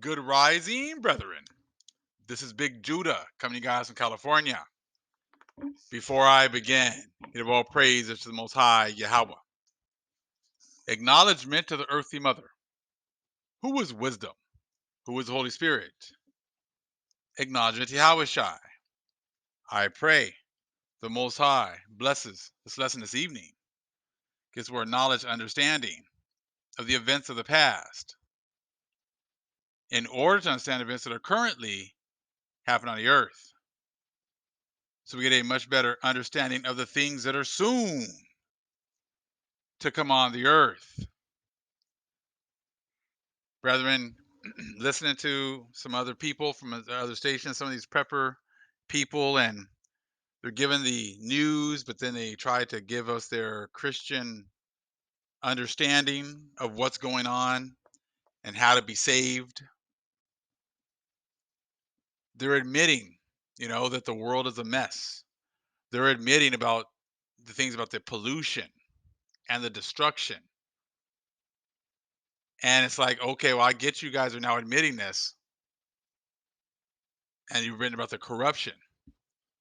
Good rising, brethren. This is Big Judah coming to you guys from California. Before I begin, give all praises to the Most High Yahweh. Acknowledgement to the earthly mother. Who is wisdom? Who is the Holy Spirit? Acknowledgement to Yahweh Shai. I pray the Most High blesses this lesson this evening. Gives more knowledge and understanding of the events of the past in order to understand events that are currently happening on the earth. So we get a much better understanding of the things that are soon to come on the earth. Brethren, listening to some other people from other stations, some of these prepper people, and they're giving the news, but then they try to give us their Christian understanding of what's going on and how to be saved. They're admitting, that the world is a mess. They're admitting about the things about the pollution and the destruction. And it's like, okay, well, I get you guys are now admitting this, and you've written about the corruption.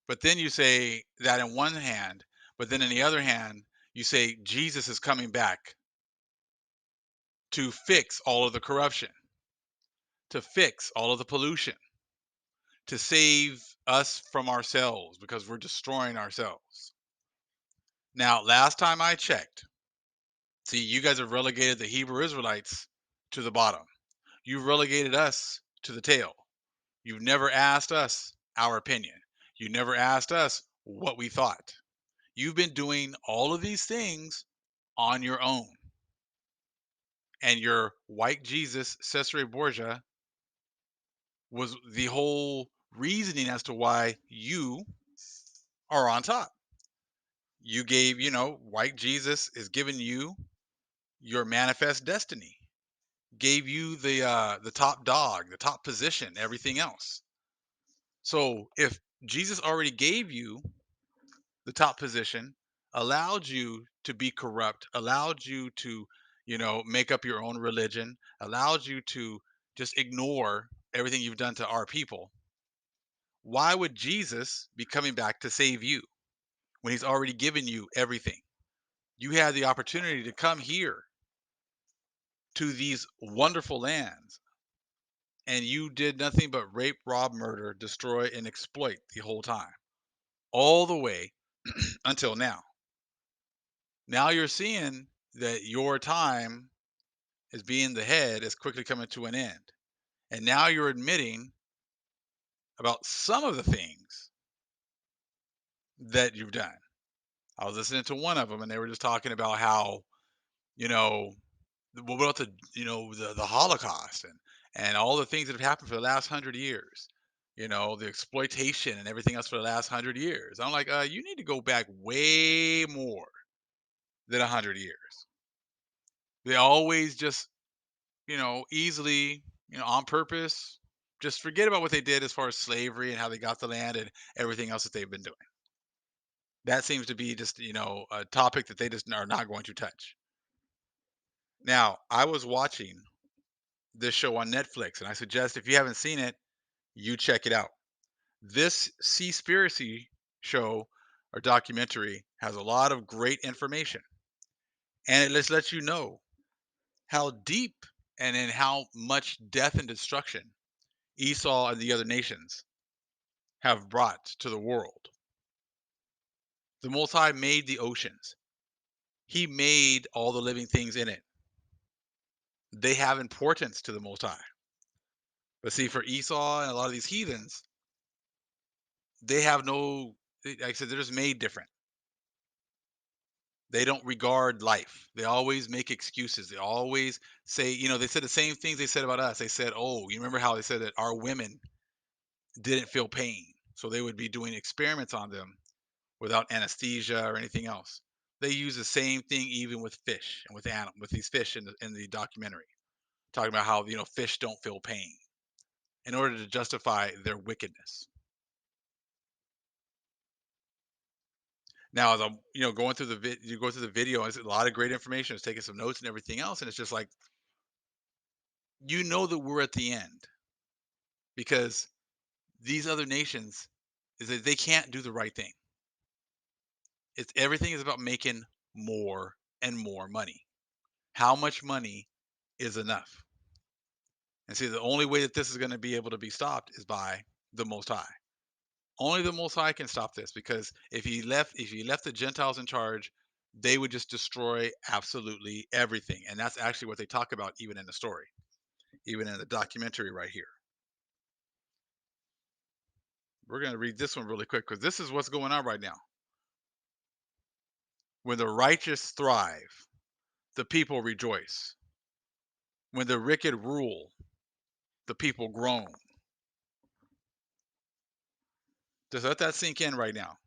But then you say that in one hand, but then in the other hand, you say Jesus is coming back to fix all of the corruption, to fix all of the pollution, to save us from ourselves because we're destroying ourselves. Now, last time I checked, see, you guys have relegated the Hebrew Israelites to the bottom. You've relegated us to the tail. You've never asked us our opinion. You never asked us what we thought. You've been doing all of these things on your own. And your white Jesus, Cesare Borgia, was the whole reasoning as to why you are on top. You gave, white Jesus is giving you your manifest destiny, gave you the top dog, the top position, everything else. So if Jesus already gave you the top position, allowed you to be corrupt, allowed you to, make up your own religion, allowed you to just ignore everything you've done to our people. Why would Jesus be coming back to save you when he's already given you everything? You had the opportunity to come here to these wonderful lands, and you did nothing but rape, rob, murder, destroy, and exploit the whole time, all the way until now. Now you're seeing that your time as being the head is quickly coming to an end. And now you're admitting about some of the things that you've done. I was listening to one of them and they were just talking about how, you know, what about the Holocaust and all the things that have happened for the last 100 years, the exploitation and everything else for the last 100 years. I'm like, you need to go back way more than 100 years. They always just easily, on purpose, just forget about what they did as far as slavery and how they got the land and everything else that they've been doing. That seems to be just, a topic that they just are not going to touch. Now, I was watching this show on Netflix, and I suggest if you haven't seen it, you check it out. This Seaspiracy show or documentary has a lot of great information, and it just lets you know how deep and in how much death and destruction Esau and the other nations have brought to the world. The Most High made the oceans. He made all the living things in it. They have importance to the Most High. But see, for Esau and a lot of these heathens, they have no, like I said, they're just made different. They don't regard life. They always make excuses. They always say, they said the same things they said about us. They said, oh, you remember how they said that our women didn't feel pain. So they would be doing experiments on them without anesthesia or anything else. They use the same thing even with fish and with these fish in the documentary, talking about how fish don't feel pain in order to justify their wickedness. Now, as I'm going through you go through the video, and it's a lot of great information. It's taking some notes and everything else, and it's just like you know that we're at the end because these other nations is that they can't do the right thing. It's everything is about making more and more money. How much money is enough? And see, the only way that this is going to be able to be stopped is by the Most High. Only the Most High can stop this because if he left the Gentiles in charge, they would just destroy absolutely everything. And that's actually what they talk about even in the story, even in the documentary right here. We're going to read this one really quick because this is what's going on right now. When the righteous thrive, the people rejoice. When the wicked rule, the people groan. Just let that sink in right now.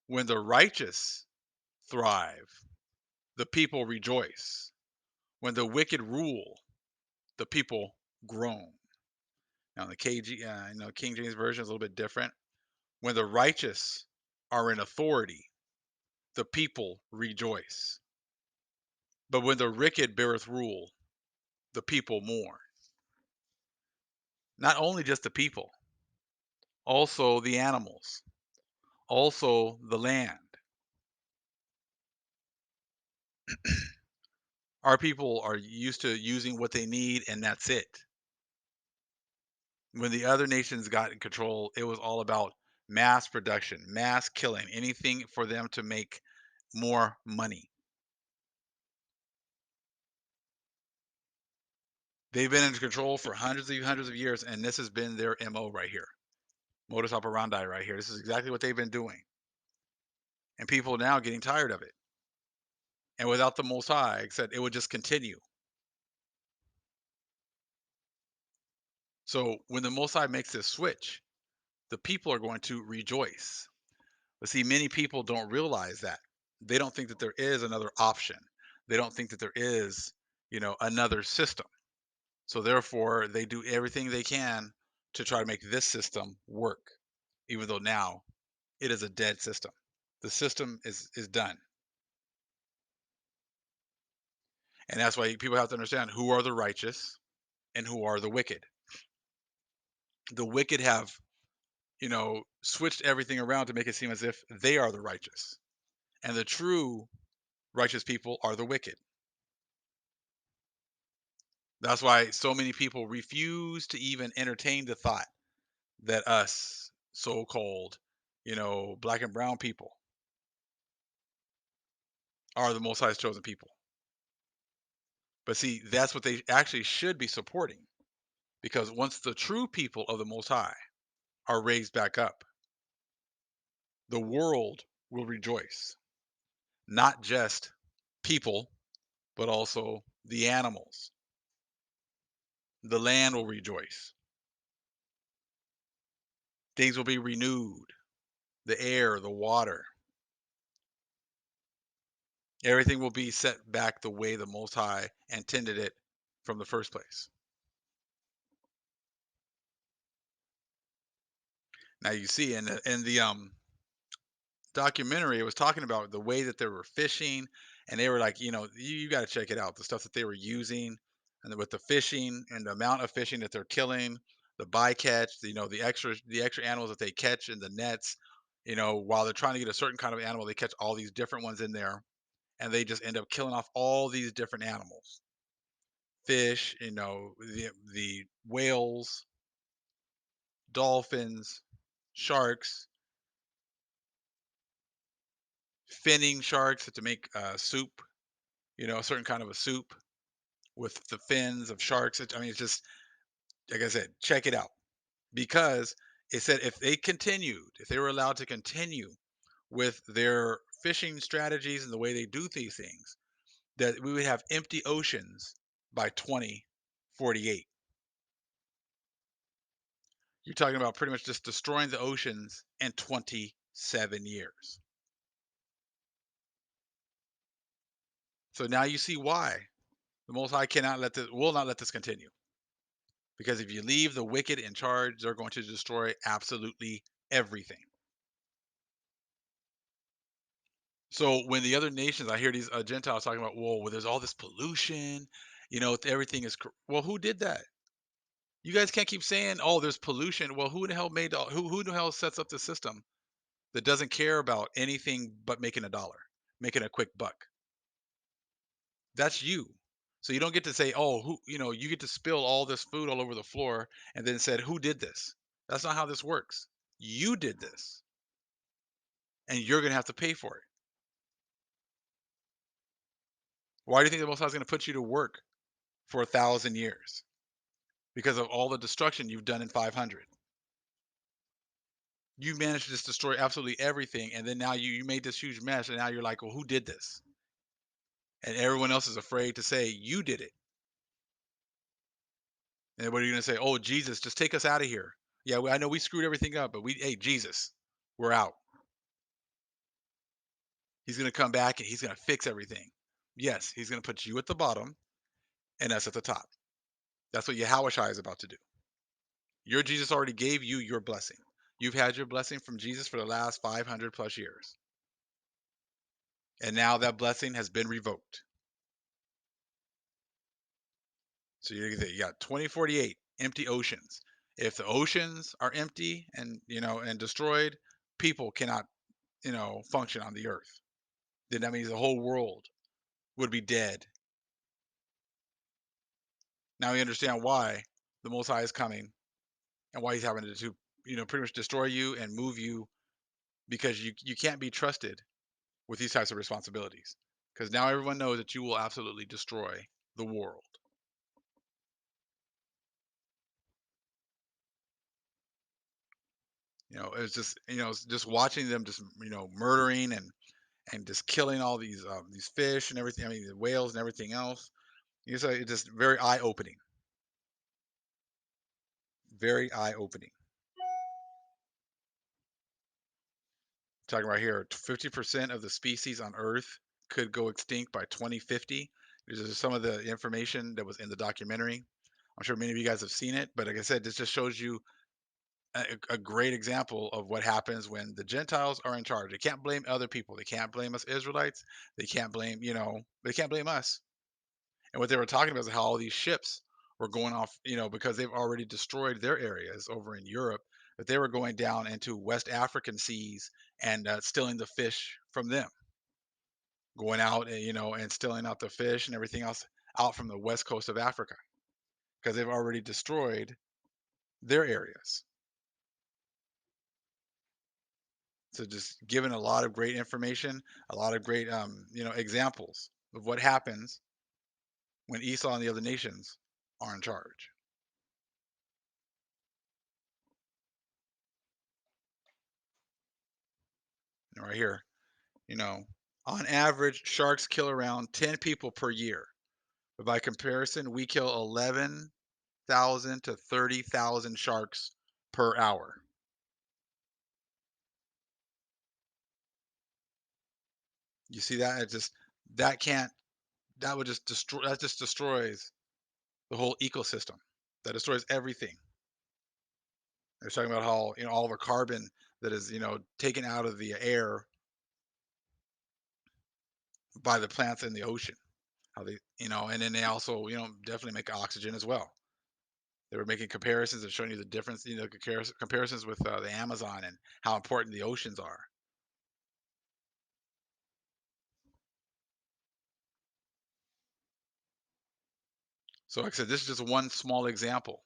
When the righteous thrive, the people rejoice. When the wicked rule, the people groan. Now the King James version is a little bit different. When the righteous are in authority, the people rejoice. But when the wicked beareth rule, the people mourn. Not only just the people, also the animals, also the land. Our people are used to using what they need, and that's it. When the other nations got in control, it was all about mass production, mass killing, anything for them to make more money. They've been in control for hundreds of years, and this has been their MO right here. Modus operandi right here. This is exactly what they've been doing. And people are now getting tired of it. And without the Most High, like I said, it would just continue. So when the Most High makes this switch, the people are going to rejoice. But see, many people don't realize that. They don't think that there is another option. They don't think that there is, another system. So therefore, they do everything they can to try to make this system work, even though now it is a dead system. The system is done. And that's why people have to understand who are the righteous and who are the wicked. The wicked have, switched everything around to make it seem as if they are the righteous. And the true righteous people are the wicked. That's why so many people refuse to even entertain the thought that us so-called, black and brown people are the Most High's chosen people. But see, that's what they actually should be supporting because once the true people of the Most High are raised back up, the world will rejoice. Not just people, but also the animals. The land will rejoice. Things will be renewed. The air, the water, everything will be set back the way the Most High intended it from the first place. Now you see in the documentary, it was talking about the way that they were fishing, and they were like, you got to check it out, the stuff that they were using, and with the fishing and the amount of fishing that they're killing, the bycatch, the extra animals that they catch in the nets, while they're trying to get a certain kind of animal, they catch all these different ones in there, and they just end up killing off all these different animals, fish, the whales, dolphins, sharks, finning sharks to make soup, a certain kind of a soup with the fins of sharks. I mean, it's just like I said, check it out because it said if they were allowed to continue with their fishing strategies and the way they do these things, that we would have empty oceans by 2048. You're talking about pretty much just destroying the oceans in 27 years. So now you see why the Most High will not let this continue. Because if you leave the wicked in charge, they're going to destroy absolutely everything. So when the other nations, I hear these Gentiles talking about, whoa, well, there's all this pollution, Everything is well, who did that? You guys can't keep saying, "Oh, there's pollution." Well, who the hell made who the hell sets up the system that doesn't care about anything but making a dollar, making a quick buck? That's you. So you don't get to say, "Oh, you get to spill all this food all over the floor and then said, "Who did this?" That's not how this works. You did this, and you're going to have to pay for it. Why do you think the Most High is going to put you to work for 1,000 years? Because of all the destruction you've done in 500. You managed to just destroy absolutely everything, and then now you made this huge mess, and now you're like, "Well, who did this?" And everyone else is afraid to say you did it. And what are you going to say? "Oh, Jesus, just take us out of here." Yeah, I know we screwed everything up, but hey, Jesus, we're out. He's going to come back and he's going to fix everything. Yes, he's going to put you at the bottom and us at the top. That's what Yahushua is about to do. Your Jesus already gave you your blessing. You've had your blessing from Jesus for the last 500 plus years. And now that blessing has been revoked. So you got 2048 empty oceans. If the oceans are empty and destroyed, people cannot, function on the earth. Then that means the whole world would be dead. Now we understand why the Most High is coming and why he's having to pretty much destroy you and move you, because you can't be trusted with these types of responsibilities, because now everyone knows that you will absolutely destroy the world. It's just it's just watching them just murdering and just killing all these fish and everything. I mean, the whales and everything else. It's just very eye opening, very eye opening. Talking right here, 50% of the species on Earth could go extinct by 2050. This is some of the information that was in the documentary. I'm sure many of you guys have seen it, but like I said, this just shows you a great example of what happens when the Gentiles are in charge. They can't blame other people. They can't blame us Israelites. They can't blame us. And what they were talking about is how all these ships were going off, because they've already destroyed their areas over in Europe, that they were going down into West African seas and stealing the fish from them, going out and stealing out the fish and everything else out from the west coast of Africa, because they've already destroyed their areas. So just given a lot of great information, a lot of great examples of what happens when Esau and the other nations are in charge. And right here, you know, on average, sharks kill around 10 people per year. But by comparison, we kill 11,000 to 30,000 sharks per hour. You see that? That can't that would just destroy that just destroys the whole ecosystem. That destroys everything. They're talking about how, all of our carbon that is, taken out of the air by the plants in the ocean. How and then they also, definitely make oxygen as well. They were making comparisons and showing you the difference, comparisons with the Amazon and how important the oceans are. So, like I said, this is just one small example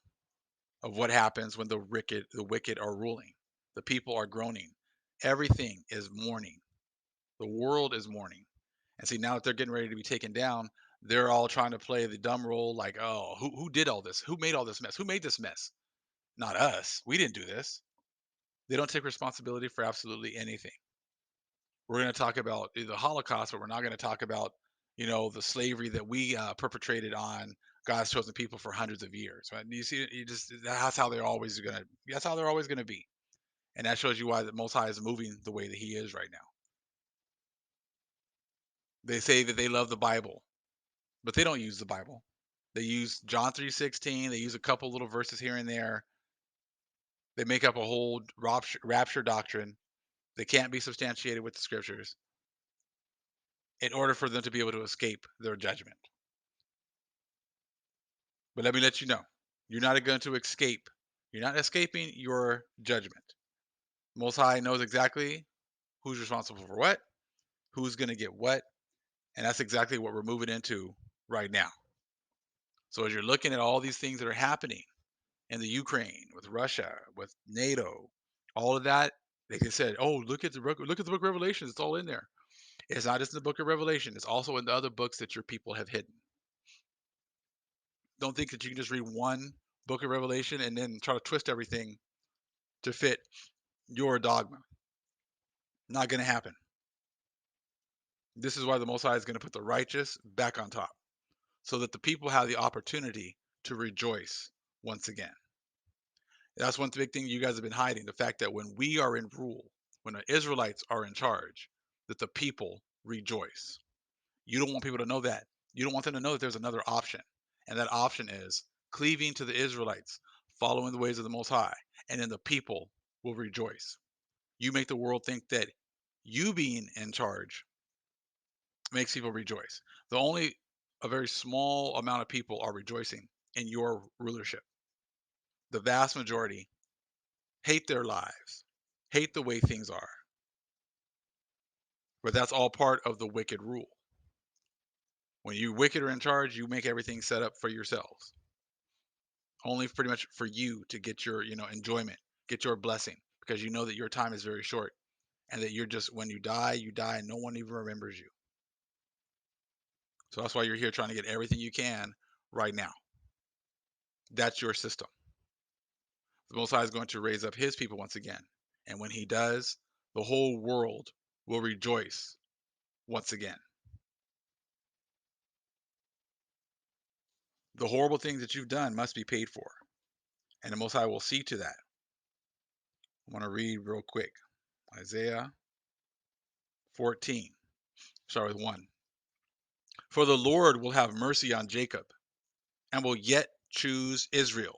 of what happens when the wicked are ruling. The people are groaning. Everything is mourning. The world is mourning. And see, now that they're getting ready to be taken down, they're all trying to play the dumb role, like, oh, who did all this? Who made all this mess? Who made this mess? Not us. We didn't do this. They don't take responsibility for absolutely anything. We're going to talk about the Holocaust, but we're not going to talk about, the slavery that we perpetrated on God's chosen people for hundreds of years. Right? You see, that's how they're always going to be. And that shows you why the Most High is moving the way that He is right now. They say that they love the Bible, but they don't use the Bible. They use John 3:16. They use a couple little verses here and there. They make up a whole rapture doctrine that can't be substantiated with the scriptures in order for them to be able to escape their judgment. But let me let you know, you're not going to escape. You're not escaping your judgment. Most High knows exactly who's responsible for what, who's going to get what, and that's exactly what we're moving into right now. So as you're looking at all these things that are happening in the Ukraine, with Russia, with NATO, all of that, like I said, oh, look at the book of Revelations, it's all in there. It's not just in the book of Revelation, it's also in the other books that your people have hidden. Don't think that you can just read one book of Revelation and then try to twist everything to fit your dogma. Not going to happen. This is why the Most High is going to put the righteous back on top, so that the people have the opportunity to rejoice once again. That's one big thing you guys have been hiding, the fact that when we are in rule, when the Israelites are in charge, that the people rejoice. You don't want people to know that. You don't want them to know that there's another option. And that option is cleaving to the Israelites, following the ways of the Most High, and then the people will rejoice. You make the world think that you being in charge makes people rejoice. The only a very small amount of people are rejoicing in your rulership. The vast majority hate their lives, hate the way things are. But that's all part of the wicked rule. When you wicked are in charge, you make everything set up for yourselves. Only pretty much for you to get your, enjoyment, get your blessing, because you know that your time is very short and that you're just when you die and no one even remembers you. So that's why you're here trying to get everything you can right now. That's your system. The Most High is going to raise up his people once again. And when he does, the whole world will rejoice once again. The horrible things that you've done must be paid for. And the Most High will see to that. I want to read real quick. Isaiah 14. Start with 1. For the Lord will have mercy on Jacob, and will yet choose Israel,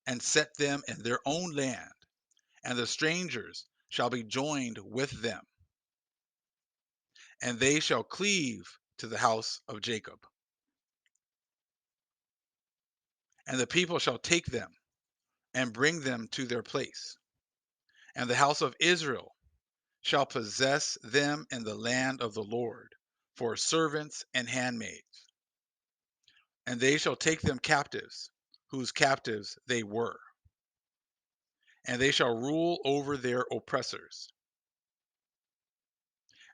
and set them in their own land, and the strangers shall be joined with them, and they shall cleave to the house of Jacob. And the people shall take them, and bring them to their place. And the house of Israel shall possess them in the land of the Lord, for servants and handmaids. And they shall take them captives, whose captives they were. And they shall rule over their oppressors.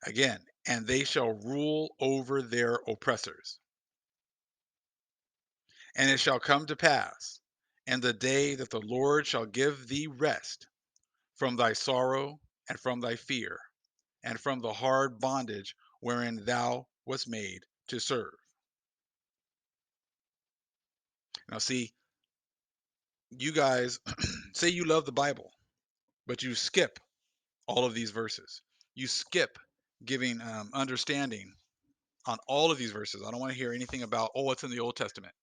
Again, and they shall rule over their oppressors. And it shall come to pass, in the day that the Lord shall give thee rest from thy sorrow and from thy fear, and from the hard bondage wherein thou wast made to serve. Now, see, you guys say you love the Bible, but you skip all of these verses. You skip giving understanding on all of these verses. I don't want to hear anything about, oh, it's in the Old Testament.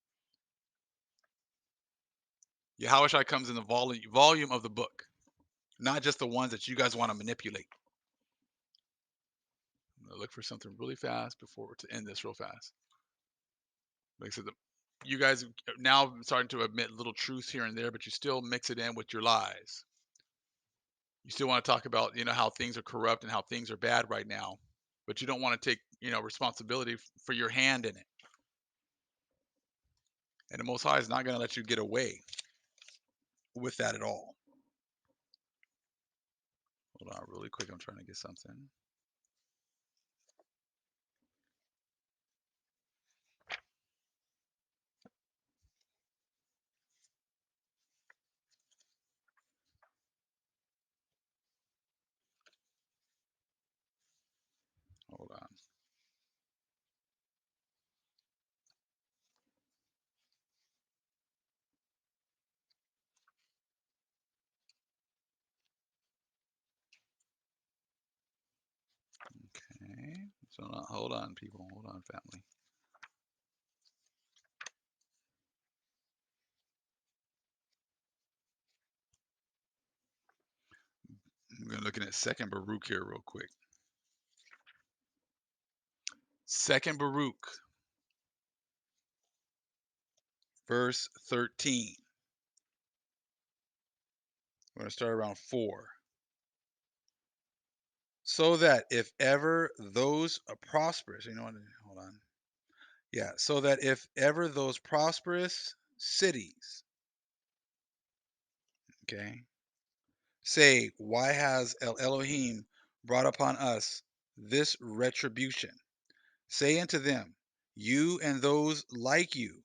Yahushua comes in the volume of the book, not just the ones that you guys want to manipulate. I'm going to look for something really fast before to end this real fast. Like I said, you guys are now starting to admit little truths here and there, but you still mix it in with your lies. You still want to talk about, how things are corrupt and how things are bad right now, but you don't want to take, responsibility for your hand in it. And the Most High is not going to let you get away with that at all. Hold on really quick. I'm trying to get something. Hold on. Okay. So hold on, people. Hold on, family. I'm going to looking at Second Baruch here real quick. Second Baruch verse 13. We're going to start around 4. So that if ever those prosperous, you know what? Hold on. Yeah, so that if ever those prosperous cities, okay, say, why has El Elohim brought upon us this retribution? Say unto them, you and those like you,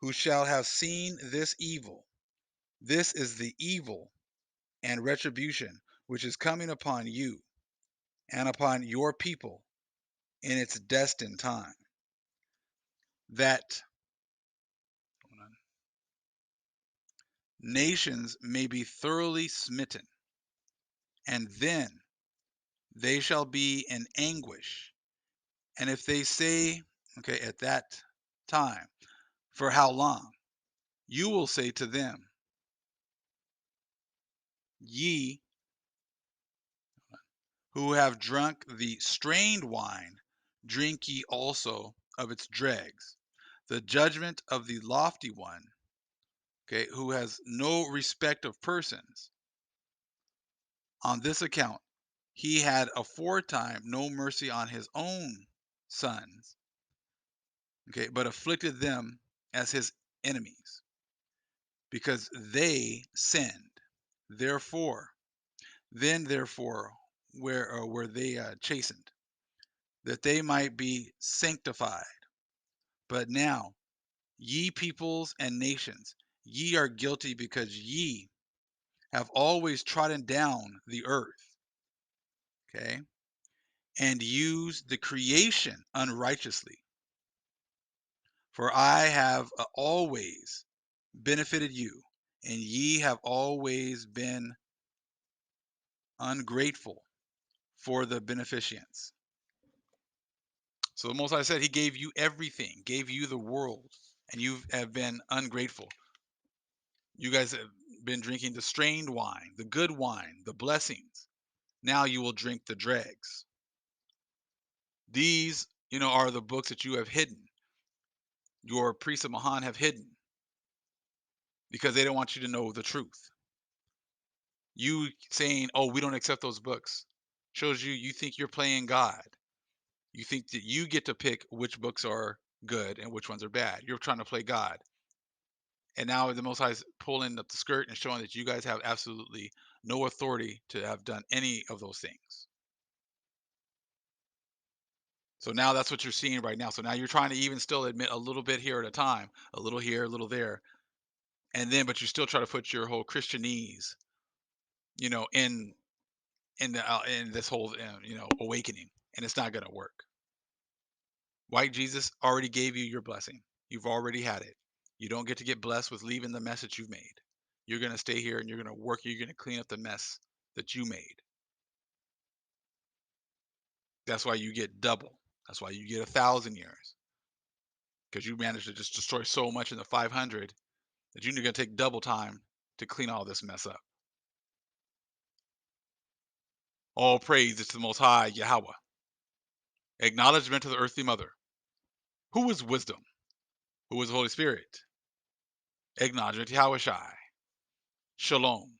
who shall have seen this evil, this is the evil and retribution which is coming upon you and upon your people in its destined time, that nations may be thoroughly smitten, and then they shall be in anguish. And if they say, okay, at that time, for how long? You will say to them, ye who have drunk the strained wine, drink ye also of its dregs. The judgment of the lofty one, okay, who has no respect of persons. On this account, he had aforetime no mercy on his own sons, okay, but afflicted them as his enemies, because they sinned. Therefore, therefore, were they chastened, that they might be sanctified. But now, ye peoples and nations, ye are guilty because ye have always trodden down the earth, okay, and used the creation unrighteously. For I have always benefited you, and ye have always been ungrateful for the beneficence. So the Most High said he gave you everything, gave you the world, and you have been ungrateful. You guys have been drinking the strained wine, the good wine, the blessings. Now you will drink the dregs. These, are the books that you have hidden. Your priests of Mahan have hidden because they don't want you to know the truth. You saying, "Oh, we don't accept those books," shows you think you're playing God. You think that you get to pick which books are good and which ones are bad. You're trying to play God. And now the Most High is pulling up the skirt and showing that you guys have absolutely no authority to have done any of those things. So now that's what you're seeing right now. So now you're trying to even still admit a little bit here at a time, a little here, a little there, and then but you still try to put your whole Christianese, in this whole awakening, and it's not gonna work. White Jesus already gave you your blessing. You've already had it. You don't get to get blessed with leaving the mess that you've made. You're gonna stay here and you're gonna work. You're gonna clean up the mess that you made. That's why you get double. That's why you get 1,000 years, because you managed to just destroy so much in the 500 that you're gonna take double time to clean all this mess up. All praise is to the Most High Yahweh. Acknowledgement to the earthly mother. Who is wisdom? Who is the Holy Spirit? Acknowledgement to Yahweh Shai. Shalom.